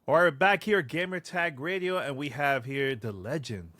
All right, back here at Gamer Tag Radio, and we have here the legend,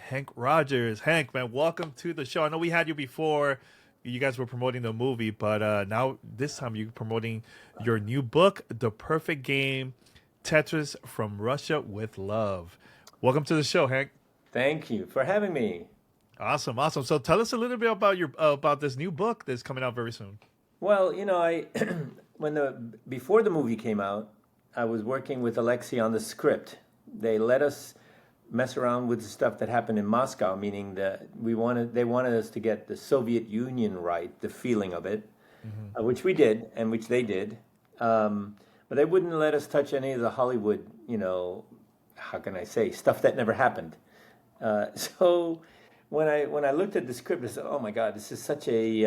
Henk Rogers. Hank, man, welcome to the show. I know we had you before. You guys were promoting the movie, but now this time you're promoting your new book, The Perfect Game, Tetris from Russia with Love. Welcome to the show, Hank. Thank you for having me. Awesome, awesome. So tell us a little bit about your about this new book that's coming out very soon. Well, I when the before the movie came out, I was working with Alexei on the script. They let us mess around with the stuff that happened in Moscow, meaning that they wanted us to get the Soviet Union right, the feeling of it, which we did and which they did. But they wouldn't let us touch any of the Hollywood, how can I say, stuff that never happened. So when I looked at the script, I said, "Oh my God, this is such a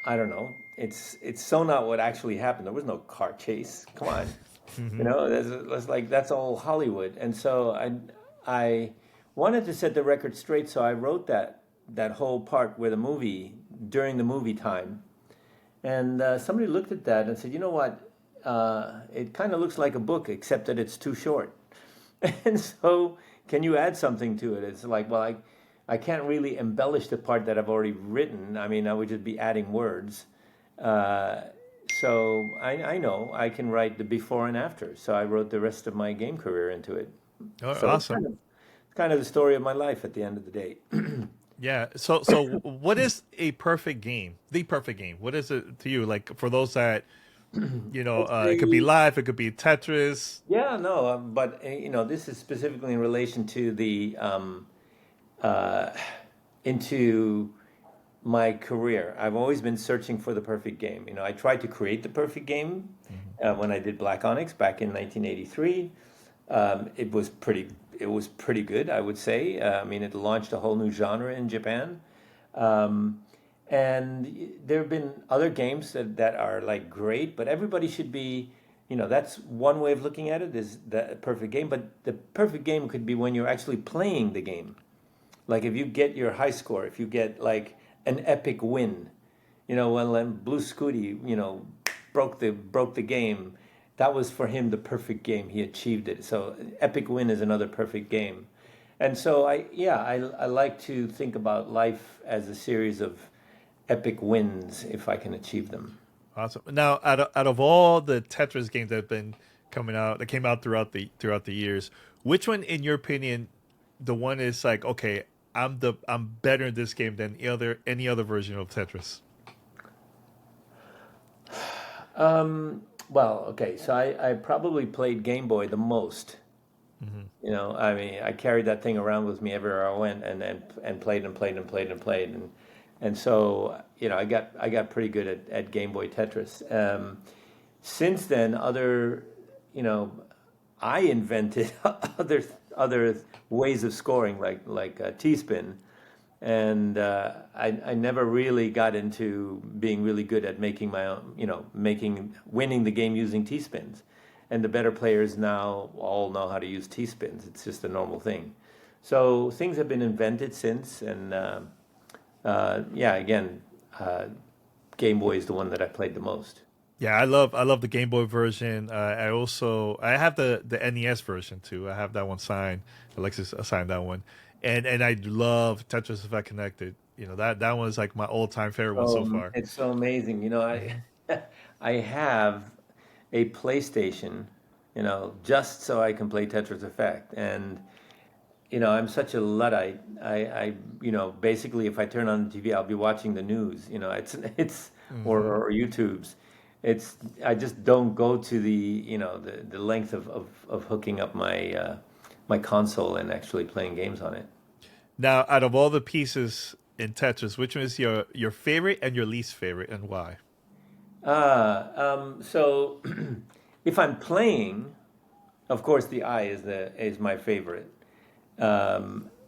I don't know. It's so not what actually happened. There was no car chase. Come on, that's all Hollywood." And so I wanted to set the record straight. So I wrote that whole part with a movie during the movie time, and somebody looked at that and said, "You know what? It kind of looks like a book, except that it's too short." And so, can you add something to it? It's like, well, I can't really embellish the part that I've already written. I mean, I would just be adding words. So I know I can write the before and after. So I wrote the rest of my game career into it. Oh, So awesome. it's kind of the story of my life at the end of the day. Yeah. So what is a perfect game? The perfect game. What is it to you? Like for those that It's it could be the live, it could be Tetris. Yeah, no, but this is specifically in relation to the uh, into my career. I've always been searching for the perfect game. I tried to create the perfect game when I did Black Onyx back in 1983. It was pretty good, I would say. I mean, it launched a whole new genre in Japan. Um, and there have been other games that are like great, but everybody should be, that's one way of looking at it is the perfect game. But the perfect game could be when you're actually playing the game. Like if you get your high score, if you get like an epic win, when Blue Scooty, broke the game, that was for him the perfect game. He achieved it. So epic win is another perfect game. And so I like to think about life as a series of epic wins if I can achieve them. Awesome. Now, out of all the Tetris games that have been coming out, that came out throughout the years, which one, in your opinion, the one is like, okay, I'm better in this game than any other version of Tetris? Well, okay, so I probably played Game Boy the most. I mean, I carried that thing around with me everywhere I went, and played and played and played and played, and so I got pretty good at Game Boy Tetris. Since then, you know, I invented other ways of scoring, like T-spin, and I never really got into being really good at making my own, winning the game using T-spins. And the better players now all know how to use T-spins. It's just a normal thing. So things have been invented since, and again, Game Boy is the one that I played the most. Yeah, I love the Game Boy version. I have the NES version too. I have that one signed. Alexis signed that one, and I love Tetris Effect Connected. That one is like my all time favorite one so far. It's so amazing. Hmm. I have a PlayStation, just so I can play Tetris Effect. And I'm such a luddite. Basically, if I turn on the TV, I'll be watching the news. It's Hmm. or YouTube's. I just don't go to the length of hooking up my console and actually playing games on it. Now, out of all the pieces in Tetris, which one is your favorite and your least favorite, and why? So if I'm playing, of course, the eye is my favorite.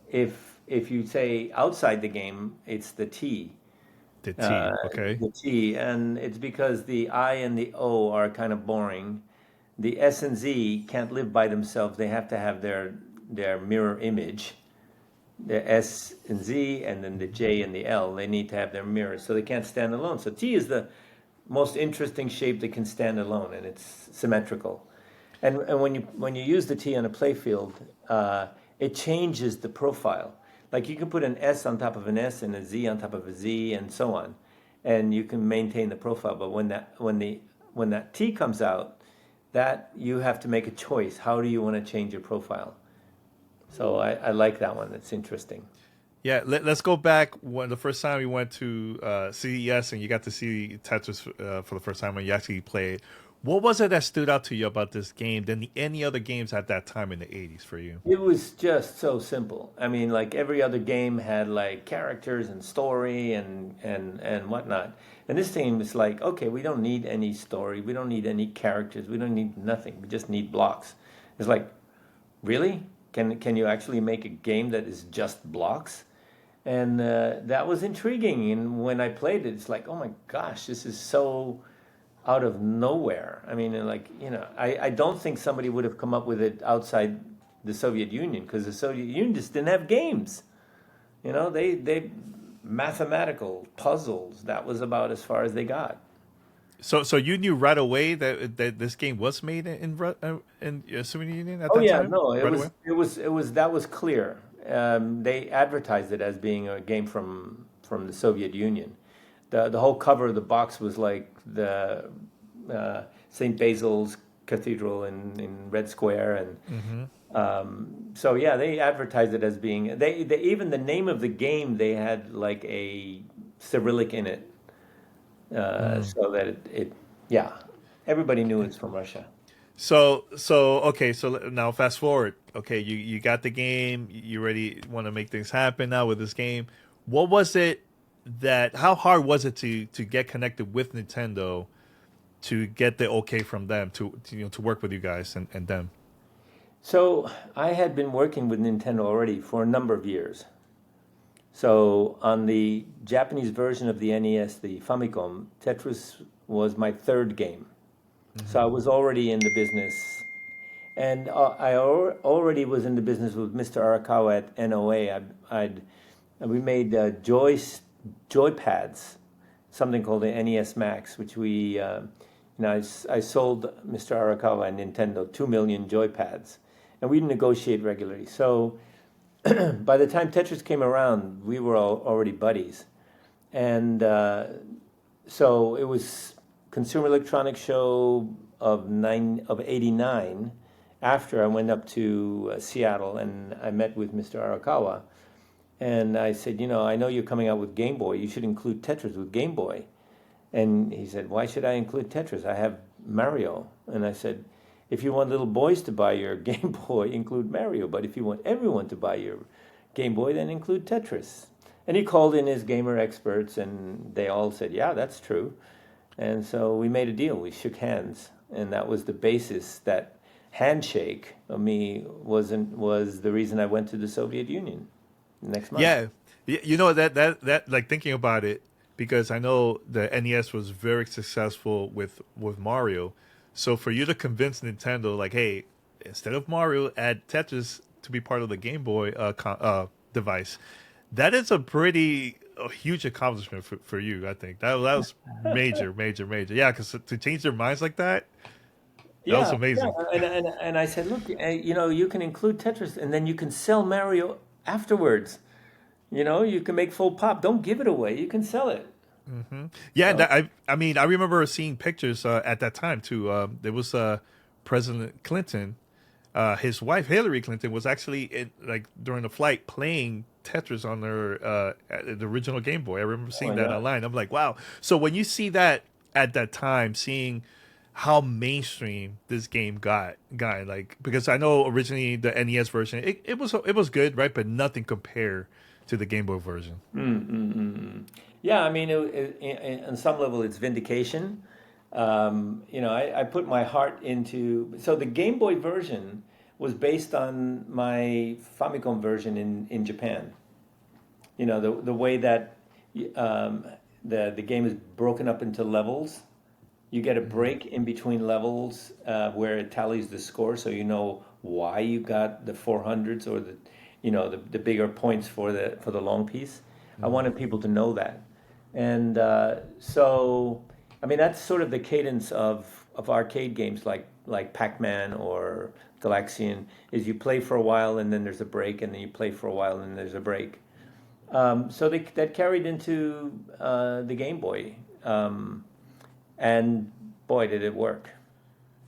If you say outside the game, it's the T. The Uh, T. Okay. the T, and it's because the I and the O are kind of boring. The S and Z can't live by themselves. They have to have their mirror image. the S and Z, and then the J and the L. They need to have their mirrors, so they can't stand alone. So T is the most interesting shape that can stand alone, and it's symmetrical. And when you use the T on a playfield, it changes the profile. Like you can put an S on top of an S and a Z on top of a Z and so on, and you can maintain the profile. But when that T comes out, that you have to make a choice. How do you want to change your profile? So I like that one. It's interesting. Yeah, let's go back when the first time we went to CES and you got to see Tetris for the first time when you actually played. What was it that stood out to you about this game than any other games at that time in the 80s for you? It was just so simple. I mean, like every other game had like characters and story and whatnot. And this game is like, okay, we don't need any story, we don't need any characters, we don't need nothing. We just need blocks. It's like, really? Can you actually make a game that is just blocks? And that was intriguing. And when I played it, it's like, oh my gosh, this is so out of nowhere. I mean, like, I don't think somebody would have come up with it outside the Soviet Union, because the Soviet Union just didn't have games. They mathematical puzzles. That was about as far as they got. So you knew right away that this game was made in Soviet Union at Oh that yeah, time? no, Right away? it was that was clear. They advertised it as being a game from the Soviet Union. The whole cover of the box was like the St. Basil's Cathedral in Red Square, and Mm-hmm. so yeah, they advertised it as being they even the name of the game, they had like a Cyrillic in it, so that it yeah, everybody knew it's from Russia. So okay, so now fast forward. Okay, you got the game, you already want to make things happen now with this game. What was it that how hard was it to get connected with Nintendo to get the okay from them to work with you guys and them? So I had been working with Nintendo already for a number of years. So on the Japanese version of the NES, the Famicom, Tetris was my third game. So I Hmm. was already in the business, and already was in the business with Mr. Arakawa at NOA. We made joy pads, something called the NES Max, which I sold Mr. Arakawa and Nintendo 2 million joy pads, and we negotiate regularly. So by the time Tetris came around, we were already buddies, and so it was Consumer Electronics Show of '89. After I went up to Seattle and I met with Mr. Arakawa, and I said, I know you're coming out with Game Boy. You should include Tetris with Game Boy. And he said, why should I include Tetris? I have Mario. And I said, if you want little boys to buy your Game Boy, include Mario. But if you want everyone to buy your Game Boy, then include Tetris. And he called in his gamer experts, and they all said, yeah, that's true. And so we made a deal. We shook hands, and that was the basis. That handshake of me was the reason I went to the Soviet Union next month. Yeah, that like thinking about it because I know the NES was very successful with Mario. So for you to convince Nintendo, like, hey, instead of Mario, add Tetris to be part of the Game Boy device, that is a huge accomplishment for you. I think that was major, major, major. Yeah, because to change their minds like that, that was Yeah, yeah, amazing. and I said, look, you can include Tetris, and then you can sell Mario afterwards. You can make full pop. Don't give it away. You can sell it. Yeah, So I mean, I remember seeing pictures at that time too. There was President Clinton, his wife Hillary Clinton was actually like during the flight playing Tetris on her the original Game Boy. I remember oh seeing my that God. online. I'm like, wow. So when you see that at that time, seeing how mainstream this game got like because I know originally the NES version it was good, right? But nothing compared to the Game Boy version. Yeah, I mean, on some level, it's vindication. I put my heart into. So the Game Boy version was based on my Famicom version in Japan. The way that um, the game is broken up into levels. You get a Hmm. break in between levels where it tallies the score, so you know why you got the 400s or the bigger points for the long piece. I wanted people to know that. And so, I mean, that's sort of the cadence of arcade games like Pac-Man or Galaxian, is you play for a while and then there's a break, and then you play for a while and then there's a break. So that carried into the Game Boy, and boy, did it work.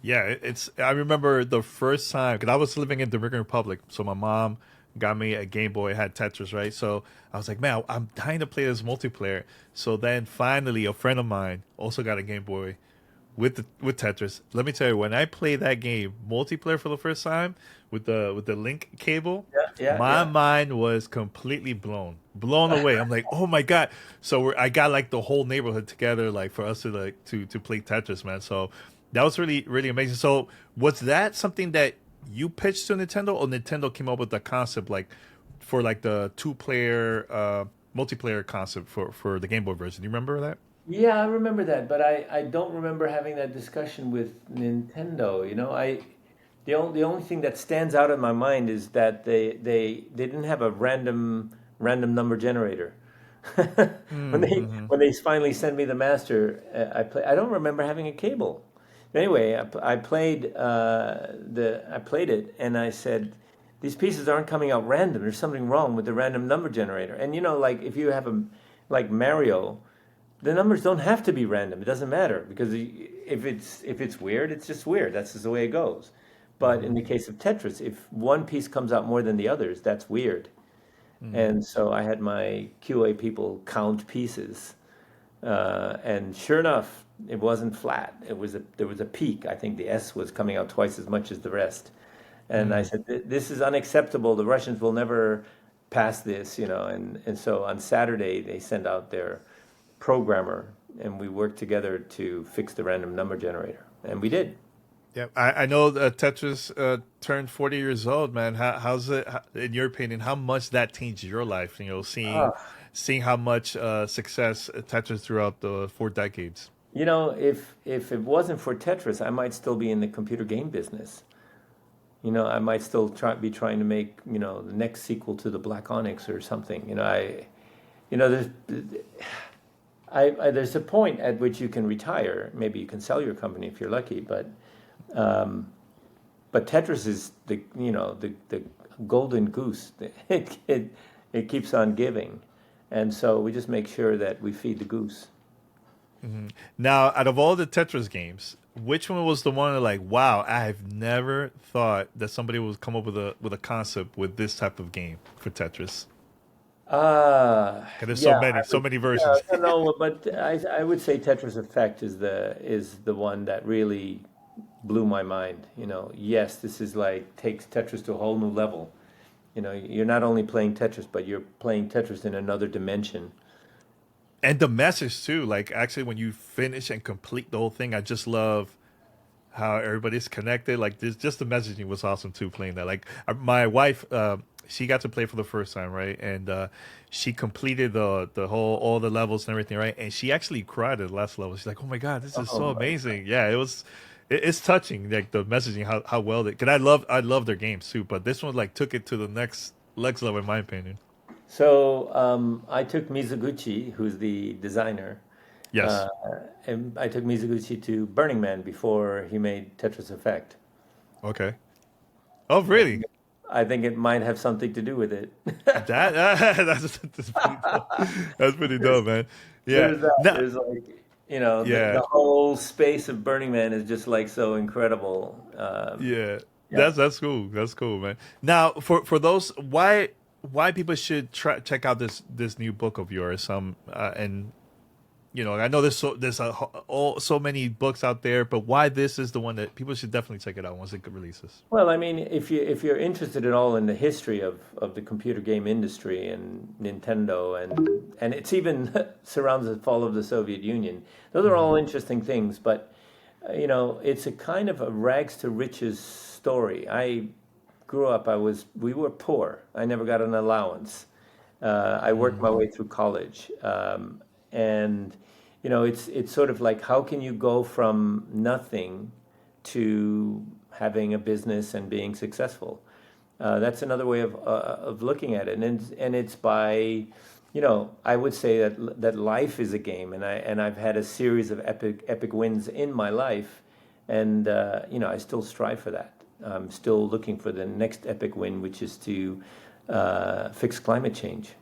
Yeah, it's. I remember the first time because I was living in Dominican Republic, so my mom got me a Game Boy, it had Tetris, right? So I was like, man, I'm dying to play this multiplayer. So then finally, a friend of mine also got a Game Boy with Tetris. Let me tell you, when I played that game multiplayer for the first time with the link cable, my Yeah. mind was completely blown away. I'm like, oh my god! So I got like the whole neighborhood together, like for us to to play Tetris, man. So that was really amazing. So was that something that you pitched to Nintendo, or Nintendo came up with the concept like for like the two-player multiplayer concept for the Game Boy version? Do you remember that? Yeah, I remember that, but I don't remember having that discussion with Nintendo. The only thing that stands out in my mind is that they didn't have a random number generator. When they finally sent me the master, I don't remember having a cable. Anyway, I played it, and I said, these pieces aren't coming out random. There's something wrong with the random number generator. And like if you have like Mario, the numbers don't have to be random. It doesn't matter, because if it's weird, it's just weird. That's just the way it goes. But in the case of Tetris, if one piece comes out more than the others, that's weird. And so I had my QA people count pieces, and sure enough, it wasn't flat. There was a peak. I think the S was coming out twice as much as the rest. And I said, this is unacceptable. The Russians will never pass this, And so on Saturday, they sent out their programmer, and we worked together to fix the random number generator, and we did. Yeah, I know that Tetris turned 40 years old, man. How's it, in your opinion, how much that changed your life? Seeing how much success Tetris throughout the 4 decades. If it wasn't for Tetris, I might still be in the computer game business. I might still be trying to make the next sequel to the Black Onyx or something. There's there's a point at which you can retire. Maybe you can sell your company if you're lucky, but Tetris is the golden goose. It keeps on giving, and so we just make sure that we feed the goose. Now, out of all the Tetris games, which one was the one that like, wow, I've never thought that somebody would come up with a concept with this type of game for Tetris? And there's Yeah, so many versions. no, but I would say Tetris Effect is the one that really blew my mind. Yes, this is like takes Tetris to a whole new level. You're not only playing Tetris, but you're playing Tetris in another dimension. And the message too, like actually when you finish and complete the whole thing, I just love how everybody's connected. Like this, just the messaging was awesome too. Playing that, like my wife, she got to play for the first time, right? And she completed the whole all the levels and everything, right? And she actually cried at the last level. She's like, "Oh my god, this is so Oh, amazing!" Yeah, it's touching, like the messaging, how well they. Cause I love their games too, but this one like took it to the next level in my opinion. so I took Mizuguchi, who's the designer, Yes. uh, and I took Mizuguchi to Burning Man before he made Tetris Effect. Okay. Oh, really? I think it might have something to do with it. That that's pretty dope. That's pretty dope, man. Yeah. There's that. No. There's like, Yeah. the whole space of Burning Man is just like so incredible. Yeah. Yeah. That's cool. That's cool, man. Now, for those, why people should check out this new book of yours. And I know so many books out there, but why this is the one that people should definitely check it out once it releases. Well, I mean, if you're interested at all in the history of the computer game industry and Nintendo, and it's even surrounds the fall of the Soviet Union, those are all interesting things. But it's a kind of a rags to riches story. I grew up. We were poor. I never got an allowance. I worked my way through college, and it's sort of like, how can you go from nothing to having a business and being successful? That's another way of looking at it, and it's by, I would say that life is a game, and I've had a series of epic wins in my life, and I still strive for that. I'm still looking for the next epic win, which is to fix climate change.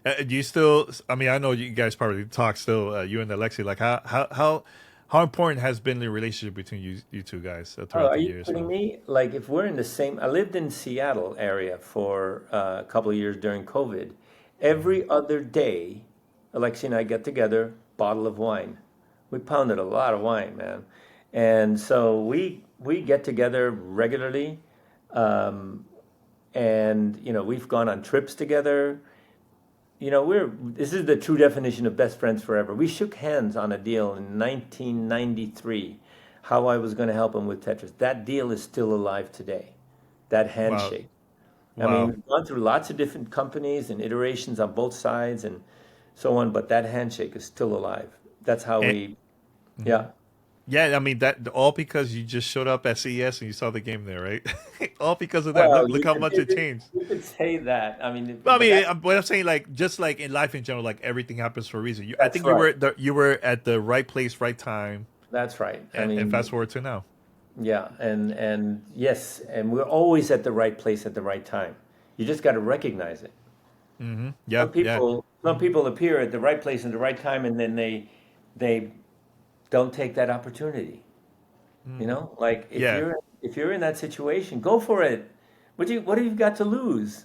Do you still? I mean, I know you guys probably talk still. You and Alexi, like how important has been the relationship between you two guys Oh, throughout are the you years, kidding man? me? Like, if we're in the same, I lived in Seattle area for a couple of years during COVID. Hmm. Every other day, Alexi and I get together, bottle of wine. We pounded a lot of wine, man. And so we get together regularly. Um, and we've gone on trips together. We're this is the true definition of best friends forever. We shook hands on a deal in 1993, how I was going to help him with Tetris. That deal is still alive today. That Wow, handshake. I mean, wow. we've gone through lots of different companies and iterations on both sides and so on, but that handshake is still alive. That's how And, we, mhm. yeah. Yeah, I mean that all because you just showed up at CES and you saw the game there, right? All because of that. Well, Look how much it changed. you could say that. I mean, Well, I but that mean, what I'm saying, like, just like in life in general, like everything happens for a reason. I that's think you right. were you were at the right place, right time, That's right. I and fast mean, forward to now. yeah, and yes, and we're always at the right place at the right time. You just got to recognize it. Yeah, yeah, Some people appear at the right place at the right time, and then they don't take that opportunity. Like, yeah, if you're in that situation, go for it. What have you got to lose?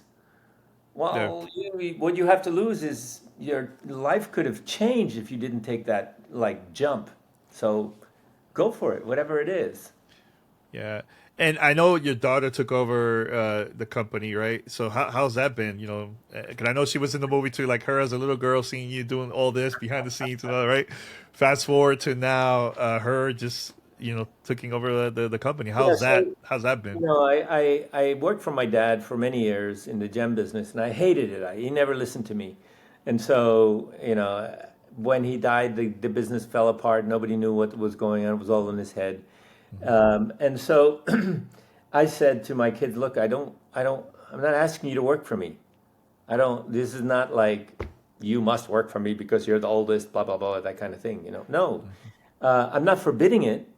yeah. Well, what you have to lose is your life could have changed if you didn't take that like jump. So go for it, whatever it is. Yeah, and I know your daughter took over the company, right? So how's that been? Because I know she was in the movie too, like her as a little girl, seeing you doing all this behind the scenes and all, right? Fast forward to now, her just taking over the company. Yeah, How's that? so How's that been? I worked for my dad for many years in the gem business, and I hated it. He never listened to me, and so when he died, the business fell apart. Nobody knew what was going on. It was all in his head, Hmm. and so I said to my kids, "Look, I'm not asking you to work for me. I don't. This is not like you must work for me because you're the oldest, blah blah blah, that kind of thing. No, I'm not forbidding it."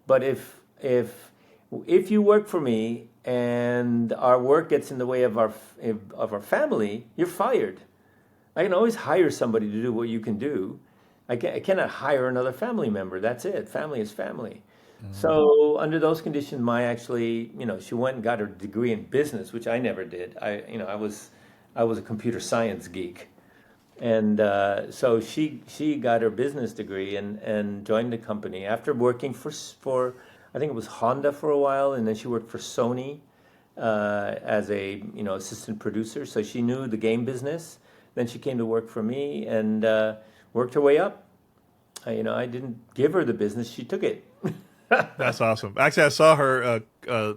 But if you work for me and our work gets in the way of our family, you're fired. I can always hire somebody to do what you can do. I cannot hire another family member. That's it. Family is family. Hmm. So under those conditions, Maya actually, she went and got her degree in business, which I never did. I was a computer science geek, and so she got her business degree and joined the company after working for I think it was Honda for a while, and then she worked for Sony as a assistant producer. So she knew the game business. Then she came to work for me and worked her way up. I didn't give her the business; she took it. That's awesome. Actually, I saw her.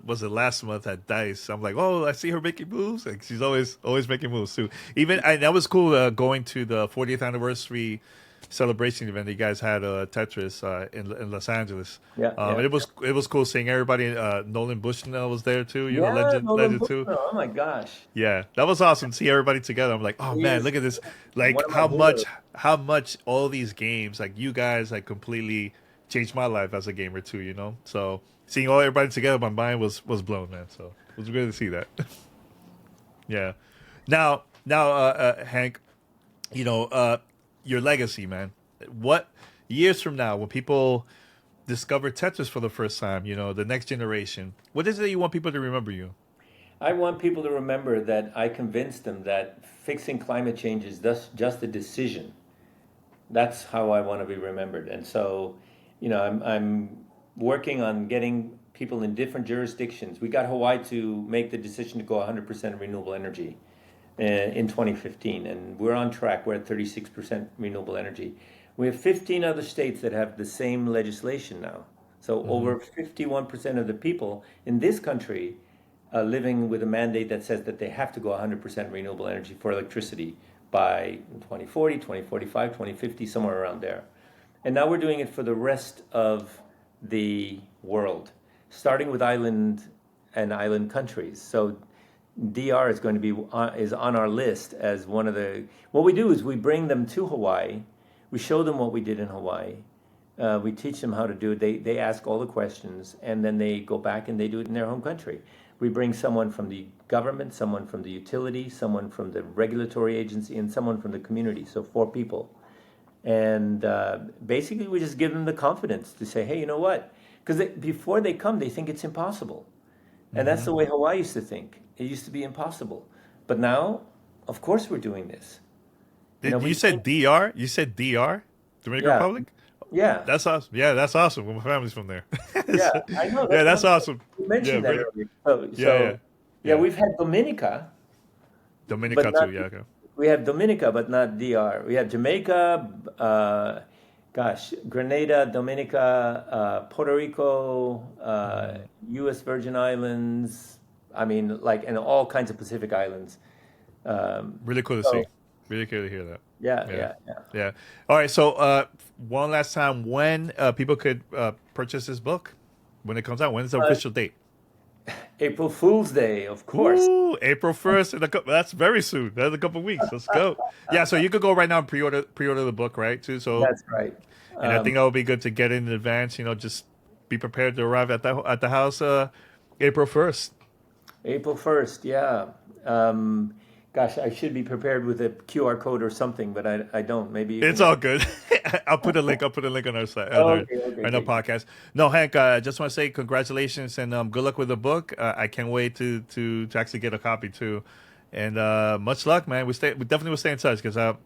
Was it last month at Dice? I'm like, oh, I see her making moves. Like she's always making moves too. That was cool. Going to the 40th anniversary celebration event that you guys had Tetris in Los Angeles. Yeah, yeah, It was cool seeing everybody. Nolan Bushnell was there too. yeah. Nolan Legend too. Bushnell. Oh my gosh, Yeah, that was awesome. See everybody together. I'm like, oh he man, is look at this. one Like of my heroes. how much all these games, like you guys, like completely changed my life as a gamer too. So seeing all everybody together, my mind was blown, man. So it was good to see that. Yeah. Now, Hank, you know, uh, your legacy, man. What years from now, when people discover Tetris for the first time, the next generation, what is it you want people to remember you? I want people to remember that I convinced them that fixing climate change is just a decision. That's how I want to be remembered. And so, I'm working on getting people in different jurisdictions. We got Hawaii to make the decision to go 100% renewable energy in 2015, and we're on track. We're at 36% renewable energy. We have 15 other states that have the same legislation now. So Hmm. over 51% of the people in this country living with a mandate that says that they have to go 100% renewable energy for electricity by 2040, 2045, 2050, somewhere around there. And now we're doing it for the rest of the world, starting with island and island countries. So DR is going to be is on our list as one of the. What we do is we bring them to Hawaii, we show them what we did in Hawaii, we teach them how to do it. They ask all the questions, and then they go back and they do it in their home country. We bring someone from the government, someone from the utility, someone from the regulatory agency, and someone from the community. So 4 people, and basically we just give them the confidence to say, hey, you know what? Because before they come, they think it's impossible, and that's the way Hawaii used to think. It used to be impossible, but now, of course, we're doing this. You said DR? You said DR? Dominican Republic? Yeah. That's awesome. Yeah, that's awesome. Well, my family's from there. Yeah, I know. Yeah, that's awesome. You mentioned that earlier. So, we've had Dominica. Dominica not, too, yeah. Okay. We have Dominica, but not DR. We have Jamaica, Grenada, Dominica, Puerto Rico, U.S. Virgin Islands. I mean, and all kinds of Pacific islands. Really cool to see. Really cool to hear that. Yeah. All right. So, one last time, when people could purchase this book, when it comes out, when's the official date? April Fool's Day, of course. Ooh, April 1st. That's very soon. That's a couple weeks. Let's go. Yeah. So you could go right now and pre-order the book, right? Too. So that's right. And I think that would be good to get in advance. Just be prepared to arrive at the house April 1st. April 1st. Yeah. I should be prepared with a QR code or something, but I don't. Maybe it's all good. I'll put a link. On our site, on our podcast. No, Hank. I just want to say congratulations and good luck with the book. I can't wait to actually get a copy too, and much luck, man. We definitely will stay in touch because I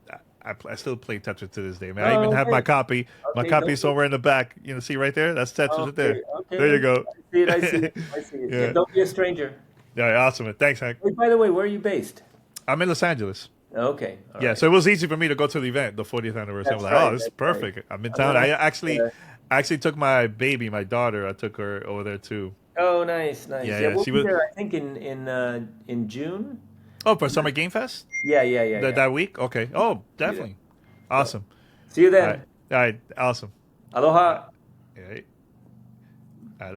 still play Tetris to this day, man. I even have my copy. My copy is somewhere in the back. See right there? That's Tetris right there. Okay. There you go. I see it. Yeah. Don't be a stranger. Yeah, awesome. Thanks, Hank. Wait, by the way, where are you based? I'm in Los Angeles. Okay. All right. So it was easy for me to go to the event, the 40th anniversary. I'm like, oh, this is perfect. Right. I'm in town. I actually took my baby, my daughter. I took her over there too. Oh, nice. Yeah, we'll be there, I think, in June. Oh, for Summer Game Fest? Yeah. That week? Okay. Oh, definitely. Awesome. See you then. All right. Awesome. Aloha. All right.